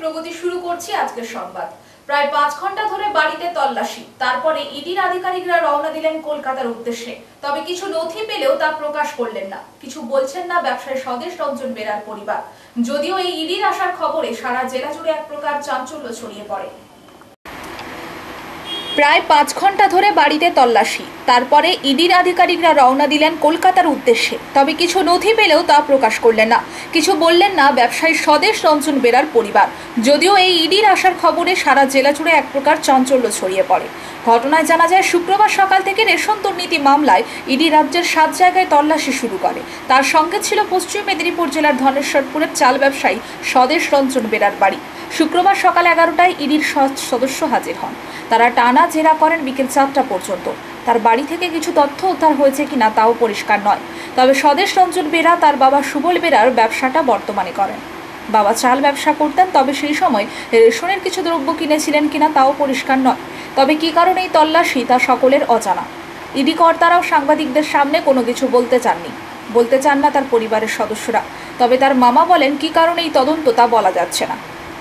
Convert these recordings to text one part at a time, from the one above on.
প্রগতি শুরু করছি আজকের সংবাদ। প্রায় 5 ঘন্টা ধরে বাড়িতে তল্লাশি, তারপরে ইডির আধিকারিকরা রওনা দিলেন কলকাতার উদ্দেশ্যে। তবে কিছু নথি পেলেও তা প্রকাশ করলেন না, কিছু বলছেন না ব্যবসায়ী স্বদেশ রঞ্জন বেরার পরিবার। যদিও এই ইডির আসার খবরে সারা জেলা জুড়ে এক প্রকার চাঞ্চল্য ছড়িয়ে পড়ে। প্রায় 5 ঘন্টা ধরে বাড়িতে তল্লাশি, তারপরে ইডির আধিকারিকরা রওনা দিলেন কলকাতার উদ্দেশ্যে। তবে কিছু নথি পেলেও তা প্রকাশ করলেন না, কিছু বললেন না ব্যবসায়ী স্বদেশ রঞ্জন বেরার পরিবার। যদিও এই ইডির আসার খবরে সারা জেলা জুড়ে এক প্রকার চাঞ্চল্য ছড়িয়ে পড়ে। ঘটনায় জানা যায়, শুক্রবার সকাল থেকে রেশন দুর্নীতি মামলায় ইডি রাজ্যের 7 জায়গায় তল্লাশি শুরু করে। তার সঙ্গে ছিল পশ্চিম মেদিনীপুর জেলার ধনেশ্বরপুরের চাল ব্যবসায়ী স্বদেশ রঞ্জন বেরার বাড়ি। শুক্রবার সকাল 11টায় ইডির সদস্য হাজির হন। তারা টানা জেরা করেন বিকেল 4টা পর্যন্ত। তার বাড়ি থেকে কিছু তথ্য উদ্ধার হয়েছে কিনা তাও পরিষ্কার নয়। তবে স্বদেশ রঞ্জন বেরা তার বাবা সুবল বেরার ব্যবসাটা বর্তমানে করেন। বাবা চাল ব্যবসা করতেন, তবে সেই সময় রেশনের কিছু দ্রব্য কিনেছিলেন কিনা তাও পরিষ্কার নয়। তবে কী কারণে এই তল্লাশি তা সকলের অজানা। ইডি কর্তারাও সাংবাদিকদের সামনে কোনো কিছু বলতে চান না তার পরিবারের সদস্যরা। তবে তার মামা বলেন, কী কারণে এই তদন্ত তা বলা যাচ্ছে না।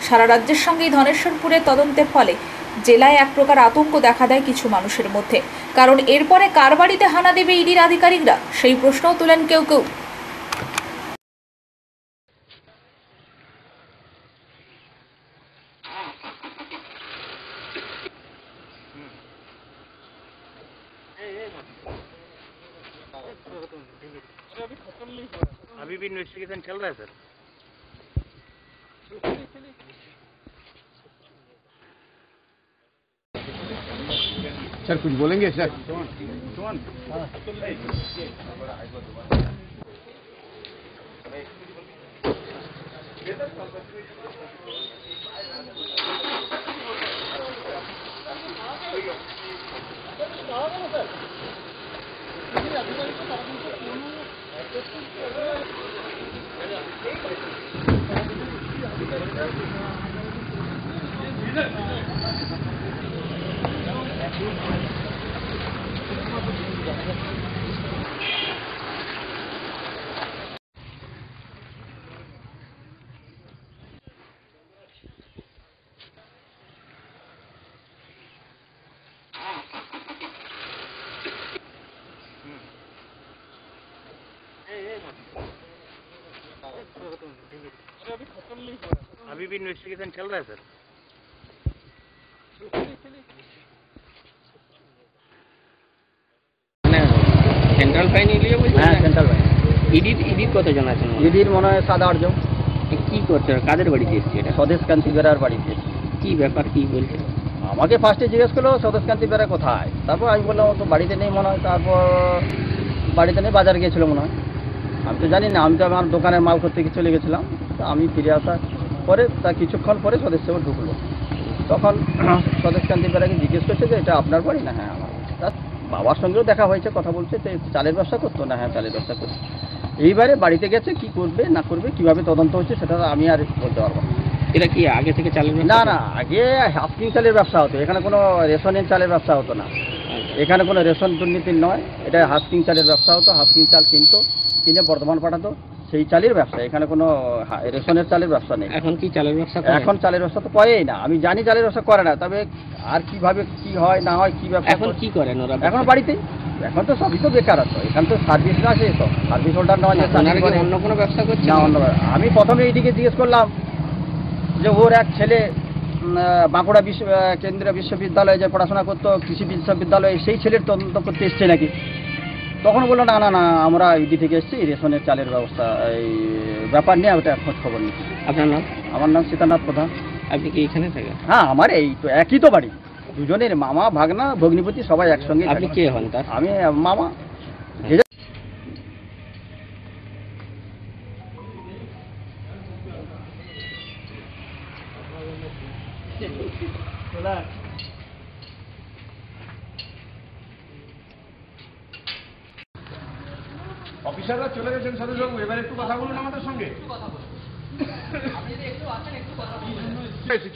সারা রাজ্যের সঙ্গে ধনেশ্বরপুরের তদন্তের ফলে জেলায় এক প্রকার আতঙ্ক দেখা দেয় কিছু মানুষের মধ্যে। কারণ এরপরে কার বাড়িতে হানা দেবে ইডির আধিকারিকরা, সেই প্রশ্নও তুলেন কেউ কেউ। अभी भी इन्वेस्टिगेशन चल रहा है सर। सर कुछ बोलेंगे सर? अभी भी इन्वेस्टिगेशन चल रहा है सर। সেন্ট্রাল ফাইন নিয়ে বলছেন? হ্যাঁ, সেন্ট্রাল ফাইন। ইডির কতজন আছেন? ইডির মনে হয় 7-8 জন। কি করতে, কাদের বাড়িতে এসছে এটা? স্বদেশ কান্তি বেরার বাড়িতে। কি ব্যাপার, কি বলছে? আমাকে ফার্স্টে জিজ্ঞেস করলো স্বদেশ কান্তি বেরা কোথায়। তারপর আমি বললাম তো বাড়িতে নেই মনে হয়। তারপর বাড়িতে নেই, বাজার গিয়েছিল মনে হয়। আমি তো জানি না, আমি তো আমার দোকানের মাল করতে চলে গেছিলাম। তো আমি ফিরে আসার পরে তা কিছুক্ষণ পরে স্বদেশ সেবক ঢুকলো। তখন স্বদেশ কান্তি বেরাকে জিজ্ঞেস করছে যে এটা আপনার বাড়ি? না, হ্যাঁ আমার। তার বাবার সঙ্গেও দেখা হয়েছে, কথা বলছে যে চালের ব্যবসা করতো। না, হ্যাঁ চালের ব্যবসা করতো। এইবারে বাড়িতে গেছে, কি করবে না করবে, কিভাবে তদন্ত হচ্ছে সেটা আমি আর বলতে পারবো না। এটা কি আগে থেকে চালের না না, আগে হাফকিং চালের ব্যবসা হতো, এখানে কোনো রেশনের চালের ব্যবসা হতো না। এখানে কোনো রেশন দুর্নীতির নয়, এটা হাফকিং চালের ব্যবসা হতো। হাফকিং চাল কিনে বর্ধমান পাঠাতো, সেই চালের ব্যবসা। এখানে কোনো রেশনের চালের ব্যবসা নেই। এখন কি চালের ব্যবসা? এখন চালের ব্যবসা তো করেই না। আমি জানি চালের ব্যবসা করে না, তবে আর কিভাবে কি হয় না হয়, কি ব্যবসা এখন কি করেন ওরা? এখন বাড়িতেই। এখন তো সবই তো বেকার আছে, এখান তো সার্ভিস না আছে, তো সার্ভিস হোল্ডার নেওয়া যায়। অন্য কোনো ব্যবসা করছে না, অন্য। আমি প্রথমে এইদিকে জিজ্ঞেস করলাম যে ওর এক ছেলে বাঁকুড়া কেন্দ্রীয় বিশ্ববিদ্যালয়ে যে পড়াশোনা করতো, কৃষি বিশ্ববিদ্যালয়ে, সেই ছেলের তদন্ত করতে এসছে নাকি। তখন বললো না না না, আমরা ইডি থেকে এসেছি, রেশনের চালের ব্যবস্থা এই ব্যাপার নিয়ে ওটা খোঁজ খবর নিচ্ছি। আপনার নাম? আমার নাম সীতানাথ প্রধান। আপনি কি এখানে থাকেন? হ্যাঁ, আমার এই তো একই তো বাড়ি, দুজনের মামা ভাগনা ভগ্নিপতি সবাই একসঙ্গে। আপনি কে হন তার? আমি মামা। অফিসাররা চলে গেছেন সদস্যবাবু, এবার একটু কথা বলুন আমাদের সঙ্গে।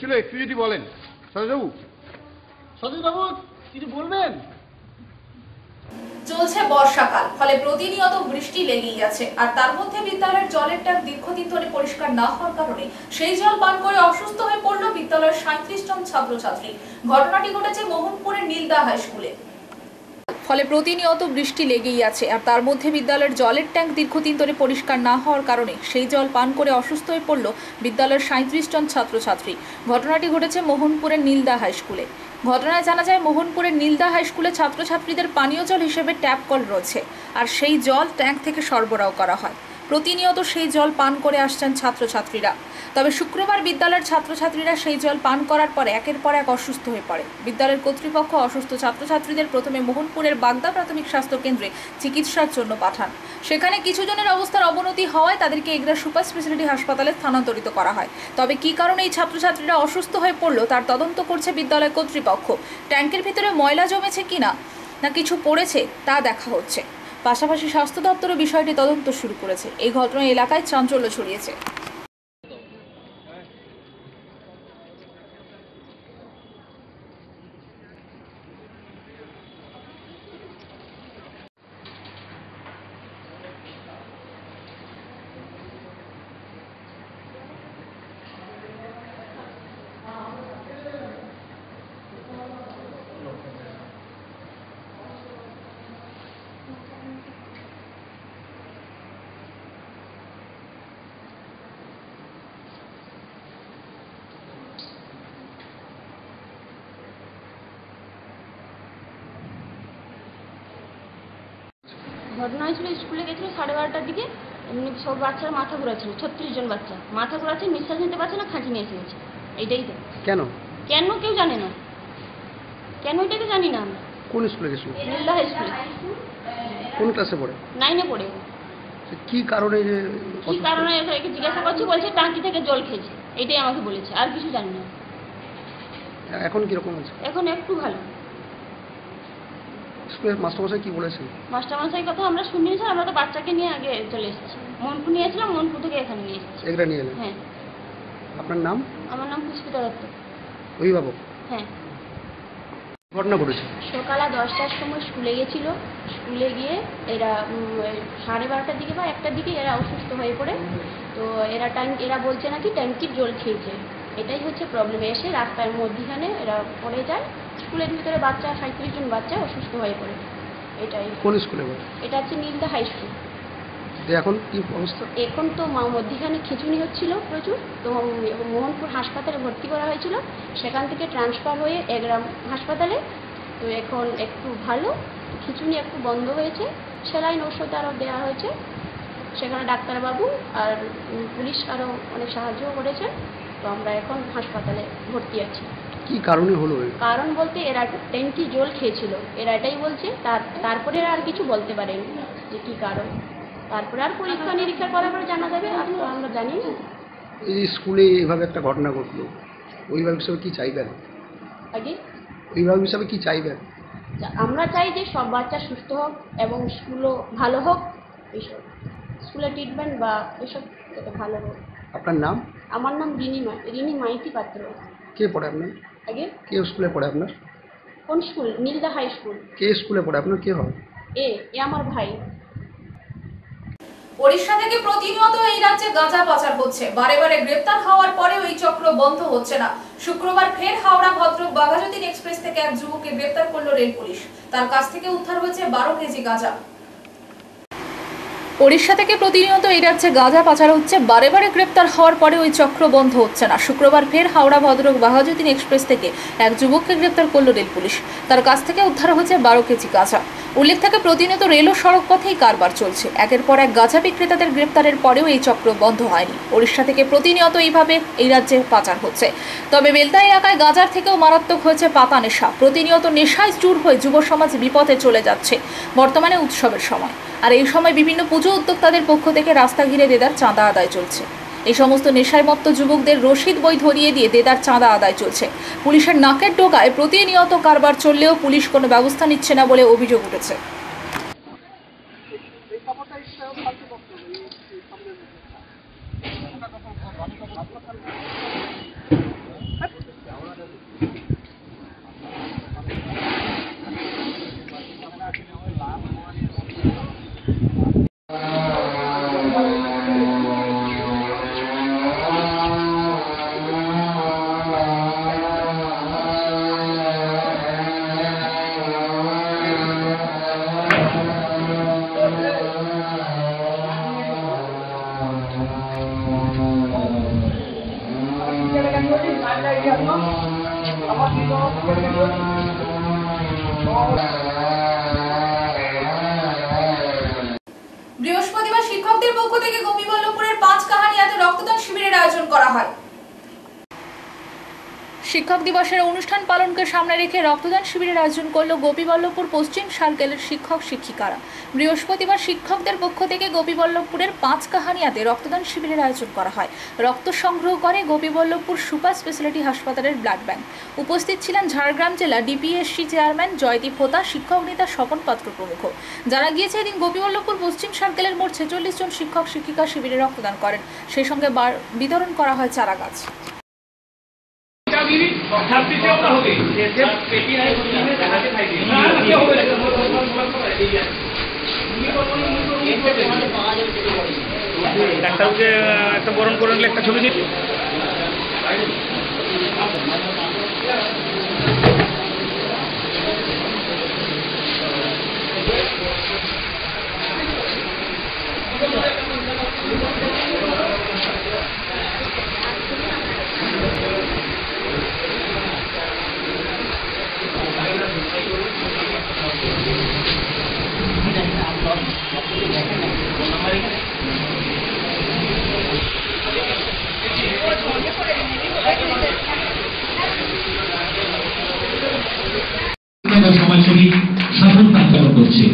ছিল একটু যদি বলেন সদস্যবাবু। সদস্যবাবু কিছু বলবেন? চলছে বর্ষাকাল, ফলে প্রতিনিয়ত বৃষ্টি লেগেই আছে। আর তার মধ্যে বিদ্যালয়ের জলের ট্যাঙ্ক দীর্ঘদিন ধরে পরিষ্কার না হওয়ার কারণে সেই জল পান করে অসুস্থ হয়ে পড়ল বিদ্যালয়ের 37 জন ছাত্রছাত্রী। ঘটনাটি ঘটেছে মোহনপুরের নীলদা হাই স্কুলে। ফলে প্রতিনিয়ত বৃষ্টি লেগেই আছে। আর তার মধ্যে বিদ্যালয়ের জলের ট্যাঙ্ক দীর্ঘদিন ধরে পরিষ্কার না হওয়ার কারণে সেই জল পান করে অসুস্থ হয়ে পড়ল বিদ্যালয়ের 37 জন ছাত্রছাত্রী। ঘটনাটি ঘটেছে মোহনপুরের নীলদা হাই স্কুলে। ঘটনায় জানা যায়, মোহনপুরের নীলদা হাই স্কুলে ছাত্রছাত্রীদের পানীয় জল হিসেবে ট্যাপ কল রয়েছে, আর সেই জল ট্যাঙ্ক থেকে সরবরাহ করা হয়। প্রতিনিয়ত সেই জল পান করে আসছেন ছাত্রছাত্রীরা। তবে শুক্রবার বিদ্যালয়ের ছাত্রছাত্রীরা সেই জল পান করার পর একের পর এক অসুস্থ হয়ে পড়ে। বিদ্যালয়ের কর্তৃপক্ষ অসুস্থ ছাত্রছাত্রীদের প্রথমে মোহনপুরের বাগদা প্রাথমিক স্বাস্থ্য কেন্দ্রে চিকিৎসার জন্য পাঠান। সেখানে কিছু জনের অবস্থার অবনতি হওয়ায় তাদেরকে এগরা সুপার স্পেশালিটি হাসপাতালে স্থানান্তরিত করা হয়। তবে কী কারণে এই ছাত্রছাত্রীরা অসুস্থ হয়ে পড়ল তার তদন্ত করছে বিদ্যালয় কর্তৃপক্ষ। ট্যাঙ্কের ভিতরে ময়লা জমেছে কিনা না কিছু পড়েছে তা দেখা হচ্ছে। পাশাপাশি স্বাস্থ্য দপ্তরও বিষয়টি তদন্ত শুরু করেছে। এই ঘটনায় এলাকায় চাঞ্চল্য ছড়িয়েছে। ঘটনা হয়েছিল, স্কুলে গেছিল 12:30টার দিকে। এমনি সব বাচ্চারা মাথা ঘোরাচ্ছিল, 36 জন বাচ্চা মাথা ঘোরাচ্ছে, নিঃশ্বাস নিতে পারছে না, খাঁচি নিয়ে এসেছে। এইটাই তো। কেন কেন কেউ জানে না, কেন এটাকে জানি না আমরা। কোন স্কুলে গেছিল? নীলদা হাই স্কুলে। কোন ক্লাসে পড়ে? 9-এ পড়ে। কি কারণে কি কারণে একে জিজ্ঞাসা করছি, বলছে টাঙ্কি থেকে জল খেয়েছে, এইটাই আমাকে বলেছে, আর কিছু জানি না। এখন কিরকম আছে? এখন একটু ভালো। স্কুলের মাস্টারমশাই কি বলেছেন? মাস্টারমশাই কথা আমরা শুনিনি স্যার, আমরা তো বাচ্চাকে নিয়ে আগে চলে এসেছি। মোহনপুর নিয়ে এসেছিলাম, মোহনপুর থেকে এখানে নিয়ে এসেছি। এগুলা নিয়ে এলেন? হ্যাঁ। আপনার নাম? আমার নাম পুষ্পিতা দত্ত। অভিভাবক? হ্যাঁ। ঘটনা ঘটেছে সকাল 10টার সময় স্কুলে গেছিল। স্কুলে গিয়ে এরা 12:30টার দিকে বা 1টার দিকে এরা অসুস্থ হয়ে পড়ে। তো এরা বলছে নাকি ট্যাঙ্কির জল খেয়েছে, এটাই হচ্ছে প্রবলেম। এসে রাস্তার মধ্যখানে এরা পড়ে যায়। স্কুলের ভিতরে বাচ্চা 37 জন বাচ্চা অসুস্থ হয়ে পড়ে। এটাই। কোন স্কুলে পড়ে? এটা হচ্ছে নীলদা হাই স্কুল। এখন কি অবস্থা? এখন তো মধ্যখানে খিঁচুনি হচ্ছিল প্রচুর, তো মোহনপুর হাসপাতালে ভর্তি করা হয়েছিল। সেখান থেকে ট্রান্সফার হয়ে এগরা হাসপাতালে। তো এখন একটু ভালো, খিঁচুনি একটু বন্ধ হয়েছে, স্যালাইন ওষুধ আরও দেওয়া হয়েছে। সেখানে ডাক্তারবাবু আর পুলিশ আরও অনেক সাহায্য করেছে। তো আমরা এখন হাসপাতালে ভর্তি আছি। কি কারণে হলো? কারণ বলতে এরা ট্যাঙ্কি জল খেয়েছিল, এরা এটাই বলছে। তারপরে এরা আর কিছু বলতে পারেনি যে কী কারণ। তারপরে আর পরীক্ষা নিরীক্ষা করার পরে জানা যাবে। আর তো আমরা জানি না। এই স্কুলে এইভাবে একটা ঘটনা ঘটলো, অভিভাবক হিসাবে কি চাইবেন? আগে অভিভাবক হিসাবে কি চাইবেন? আমরা চাই যে সব বাচ্চা সুস্থ হোক এবং স্কুলও ভালো হোক। এইসব স্কুলের ট্রিটমেন্ট বা এসব যাতে ভালো হোক। আপনার নাম? আমার নাম রিনি মাইতি পাত্র। কে পড়ে আপনার? আগে কে স্কুলে পড়ে আপনার? কোন স্কুল? Nilda high school. কে স্কুলে পড়ে আপনার? কে হয়? এ আমার ভাই। ওড়িশা থেকে প্রতিনিয়ত এই রাজ্যে গাঁজা পাচার হচ্ছে। বারে বারে গ্রেপ্তার হওয়ার পরেও এই চক্র বন্ধ হচ্ছে না। শুক্রবার ফের হাওড়া ভদ্রক বাঘাযতীন এক্সপ্রেস থেকে এক যুবককে গ্রেপ্তার করল রেল পুলিশ। তার কাছ থেকে উদ্ধার হয়েছে 12 কেজি গাঁজা। ওড়িশা থেকে প্রতিনিয়ত এই রাজ্যে গাঁজা পাচার হচ্ছে। বারে বারে গ্রেপ্তার হওয়ার পরে ওই চক্র বন্ধ হচ্ছে না। শুক্রবার ফের হাওড়া ভদ্রক বাঘাযতীন এক্সপ্রেস থেকে এক যুবককে গ্রেপ্তার করল রেল পুলিশ। তার কাছ থেকে উদ্ধার হয়েছে 12 কেজি গাঁজা। উল্লেখ থাকে, প্রতিনিয়ত রেল ও সড়ক পথেই কারবার চলছে। একের পর এক গাঁজা বিক্রেতাদের গ্রেপ্তারের পরেও এই চক্র বন্ধ হয়নি। ওড়িশা থেকে প্রতিনিয়ত এইভাবে এই রাজ্যে পাচার হচ্ছে। তবে বেলদা এলাকায় গাঁজার থেকেও মারাত্মক হয়েছে পাতা নেশা। প্রতিনিয়ত নেশায় চূর হয়ে যুব সমাজ বিপথে চলে যাচ্ছে। বর্তমানে উৎসবের সময়, আর এই সময় বিভিন্ন পুজো উদ্যোক্তাদের পক্ষ থেকে রাস্তা ঘিরে দেদার চাঁদা আদায় চলছে। এই সমস্ত নেশায় মত্ত যুবকদের রসিদ বই ধরিয়ে দিয়ে দেদার চাঁদা আদায় চলছে। পুলিশের নাকের ডোকায় প্রতিনিয়ত কারবার চললেও পুলিশ কোনো ব্যবস্থা নিচ্ছে না বলে অভিযোগ উঠেছে। করা হয়। শিক্ষক দিবসের অনুষ্ঠান পালনকে সামনে রেখে রক্তদান শিবিরের আয়োজন করল গোপীবল্লভপুর পশ্চিম সার্কেলের শিক্ষক শিক্ষিকারা। বৃহস্পতিবার শিক্ষকদের পক্ষ থেকে গোপীবল্লভপুরের 5 কাহানিয়াতে রক্তদান শিবিরের আয়োজন করা হয়। রক্ত সংগ্রহ করে গোপীবল্লভপুর সুপার স্পেশালিটি হাসপাতালের ব্লাড ব্যাংক। উপস্থিত ছিলেন ঝাড়গ্রাম জেলা ডিপিএসসি চেয়ারম্যান জয়দীপ হোতা, শিক্ষক নেতা স্বপন পাত্র প্রমুখ। যারা গিয়েছে এদিন গোপীবল্লভপুর পশ্চিম সার্কেলের মোট 46 জন শিক্ষক শিক্ষিকা শিবিরে রক্তদান করেন। সেই সঙ্গে বিতরণ করা হয় চারা গাছ। ডাক্তারকে একটা বরণ করে নিলে একটা ছবি দিন। সমাজসেবী সফলতা অর্জন করছে।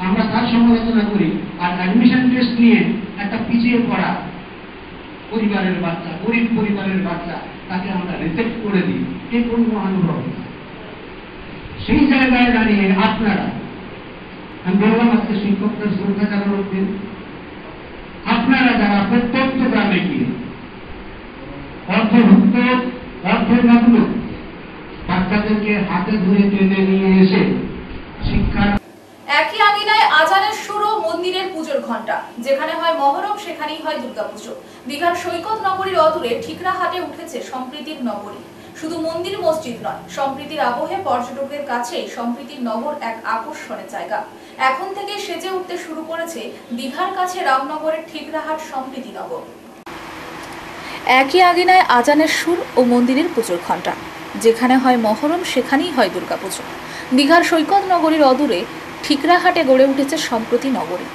আমরা তার সমালোচনা করি, আর অ্যাডমিশন টেস্ট নিয়ে একটা পিছিয়ে পড়া পরিবারের বাচ্চা, গরিব পরিবারের বাচ্চা, তাকে আমরা রিজেক্ট করে দিই, এ কোন অনুভব। সেই জায়গায় দাঁড়িয়ে আপনারা, আমি বললাম আজকে শিক্ষকদের শ্রদ্ধা জানানোর দিন, আপনারা যারা প্রত্যন্ত গ্রামে গিয়ে অর্ধভুক্ত অর্ধনগ্ন বাচ্চাদেরকে হাতে ধরে টেনে নিয়ে এসে শিক্ষার একই আঙিনায় আজানের সুর ও মন্দিরের পুজোর ঘণ্টা। যেখানে হয় মহরম সেখানেই হয় দুর্গাপুজো। দীঘার সৈকত নগরীর অদূরে ঠিকরাহাটে উঠেছে সম্প্রীতির নগরী। শুধু মন্দির মসজিদ নয়, সম্প্রীতির আবহে পর্যটকদের কাছে সম্প্রীতির নগর এক আকর্ষণের জায়গা। এখন থেকে সেজে উঠতে শুরু করেছে দীঘার কাছে রামনগরের ঠিকরাহাট সম্প্রীতি নগর। একই আঙিনায় আজানের সুর ও মন্দিরের পুজোর ঘণ্টা। যেখানে হয় মহরম সেখানেই হয় দুর্গাপুজো। দীঘার সৈকত নগরীর অদূরে ঠিকরাহাটে গড়ে উঠেছে সম্প্রীতি নগরী।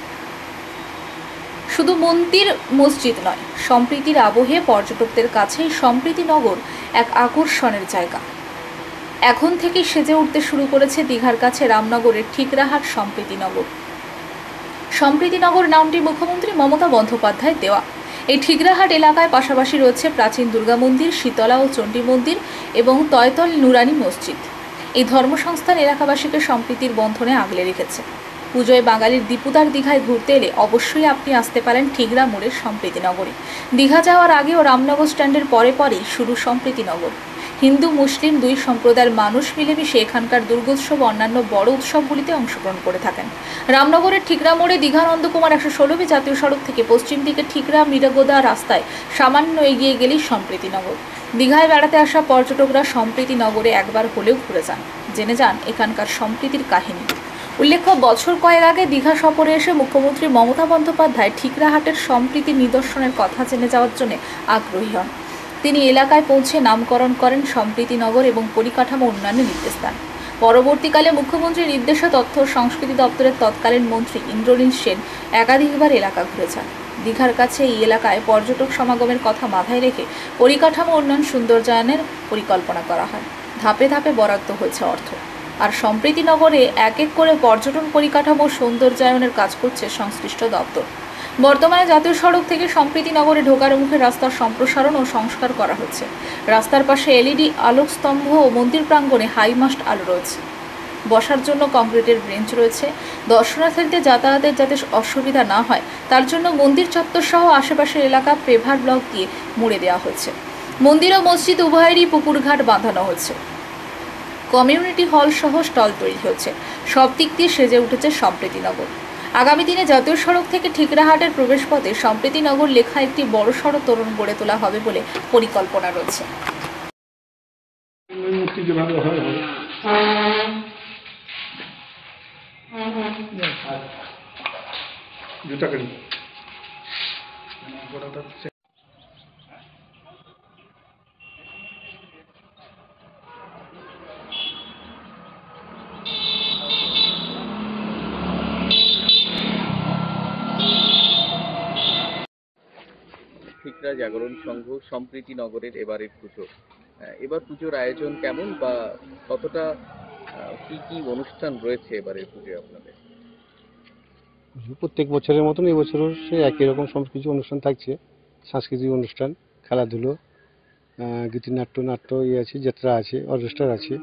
শুধু মন্দির মসজিদ নয়, সম্প্রীতির আবহে পর্যটকদের কাছে সম্প্রীতি নগর এক আকর্ষণের জায়গা। এখন থেকে সেজে উঠতে শুরু করেছে দীঘার কাছে রামনগরের ঠিকরাহাট সম্প্রীতি নগর। সম্প্রীতি নগর নামটি মুখ্যমন্ত্রী মমতা বন্দ্যোপাধ্যায় দেওয়া। এই ঠিকরাহাট এলাকায় পাশাপাশি রয়েছে প্রাচীন দুর্গা মন্দির, শীতলা ও চণ্ডী মন্দির এবং তয়তল নুরানি মসজিদ। এই ধর্মসংস্থান এলাকাবাসীকে সম্প্রীতির বন্ধনে আগলে রেখেছে। পুজোয় বাঙালির দীপুদার দীঘায় ঘুরতে এলে অবশ্যই আপনি আসতে পারেন ঠিকরা মোড়ের সম্প্রীতি নগরে। দীঘা যাওয়ার আগে ও রামনগর স্ট্যান্ডের পরেই শুরু সম্প্রীতি নগর। হিন্দু মুসলিম দুই সম্প্রদায়ের মানুষ মিলেমিশে এখানকার দুর্গোৎসব ও অন্যান্য বড় উৎসবগুলিতে অংশগ্রহণ করে থাকেন। রামনগরের ঠিকরা মোড়ে দীঘা নন্দকুমার 116 জাতীয় সড়ক থেকে পশ্চিম দিকে ঠিকরা মিরাগোদা রাস্তায় সামান্য এগিয়ে গেলেই সম্প্রীতি নগর। দীঘায় বেড়াতে আসা পর্যটকরা সম্প্রীতি নগরে একবার হলেও ঘুরে যান, জেনে যান এখানকার সম্প্রীতির কাহিনী। উল্লেখ্য, বছর কয়েক আগে দীঘা সফরে এসে মুখ্যমন্ত্রী মমতা বন্দ্যোপাধ্যায় ঠিকরাহাটের সম্প্রীতি নিদর্শনের কথা জেনে যাওয়ার জন্য আগ্রহী হন। তিনি এলাকায় পৌঁছে নামকরণ করেন সম্প্রীতি নগর এবং পরিকাঠামো উন্নয়নের নির্দেশ দেন। পরবর্তীকালে মুখ্যমন্ত্রীর নির্দেশে তথ্য ও সংস্কৃতি দপ্তরের তৎকালীন মন্ত্রী ইন্দ্রনীল সেন একাধিকবার এলাকা ঘুরে যান। দীঘার কাছে এই এলাকায় পর্যটক সমাগমের কথা মাথায় রেখে পরিকাঠামো উন্নয়ন সৌন্দর্যায়নের পরিকল্পনা করা হয়। ধাপে ধাপে বরাদ্দ হয়েছে অর্থ। আর সম্প্রীতি নগরে এক এক করে পর্যটন পরিকাঠামো সৌন্দর্যায়নের কাজ করছে সংশ্লিষ্ট দপ্তর। বর্তমানে জাতীয় সড়ক থেকে সম্প্রীতি নগরে ঢোকার মুখে রাস্তার সম্প্রসারণ ও সংস্কার করা হচ্ছে। রাস্তার পাশে এলইডি আলোক স্তম্ভ ও মন্দির প্রাঙ্গণে হাইমাস্ট আলো রয়েছে। বসার জন্য কংক্রিটের বেঞ্চ রয়েছে। দর্শনার্থীদের যাতায়াতের যাতে অসুবিধা না হয় তার জন্য মন্দির চত্বর সহ আশেপাশের এলাকা পেভার ব্লক দিয়ে মুড়ে দেওয়া হয়েছে। মন্দির ও মসজিদ উভয়েরই পুকুরঘাট বাঁধানো হয়েছে। কমিউনিটি হল সহ স্টল তৈরি হচ্ছে। সব দিক দিয়ে সেজে উঠেছে সম্প্রীতি নগর। আগামী দিনে জাতীয় সড়ক থেকে ঠিকরাহাটের প্রবেশপথে সম্প্রীতি নগর লেখা একটি বড়সড় তোরণ গড়ে তোলা হবে বলে পরিকল্পনা রয়েছে। জুতাকারি শিক্ষা জাগরণ সংঘ সম্প্রীতি নগরের এবারের পুজো, এবার পুজোর আয়োজন কেমন বা কতটা কি কি অনুষ্ঠান রয়েছে এবারের পুজোয় আপনাদের? প্রত্যেক বছরের মতন এই বছরও সে একই রকম সব কিছু অনুষ্ঠান থাকছে, সাংস্কৃতিক অনুষ্ঠান, খেলাধুলো, গীতিনাট্য, নাট্য আছে, যাত্রা আছে, অর্কেস্ট্রা আছে,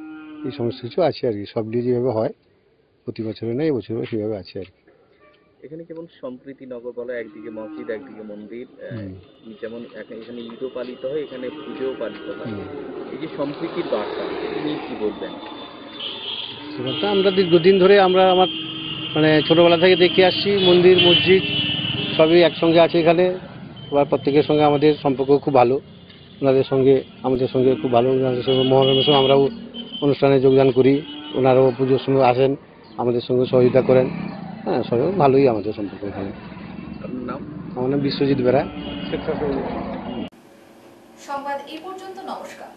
এই সমস্ত কিছু আছে আর কি। সব নিয়ে যেভাবে হয় প্রতি বছরে না, এই বছরও সেভাবে আছে আর কি। এখানে যেমন সম্প্রীতি নগর বলা, একদিকে মসজিদ একদিকে মন্দির, যেমন এখানে ঈদও পালিত হয়, এখানে পুজোও পালিত হয়। এই যে সম্প্রীতির বার্তা, তিনি কি বলবেন? সেটা আমরা দীর্ঘদিন ধরে আমার ছোটবেলা থেকে দেখে আসছি, মন্দির মসজিদ সবই একসঙ্গে আছে এখানে। এবার প্রত্যেকের সঙ্গে আমাদের সম্পর্ক খুব ভালো, ওনাদের সঙ্গে আমাদের সঙ্গে খুব ভালো। ওনাদের সঙ্গে মহরমের সময় আমরাও অনুষ্ঠানে যোগদান করি, ওনারাও পুজোর সময় আসেন, আমাদের সঙ্গে সহযোগিতা করেন। হ্যাঁ, সবাই ভালোই আমাদের সম্পর্ক এখানে। আমার নাম বিশ্বজিৎ বেরা। সংবাদ এই পর্যন্ত, নমস্কার।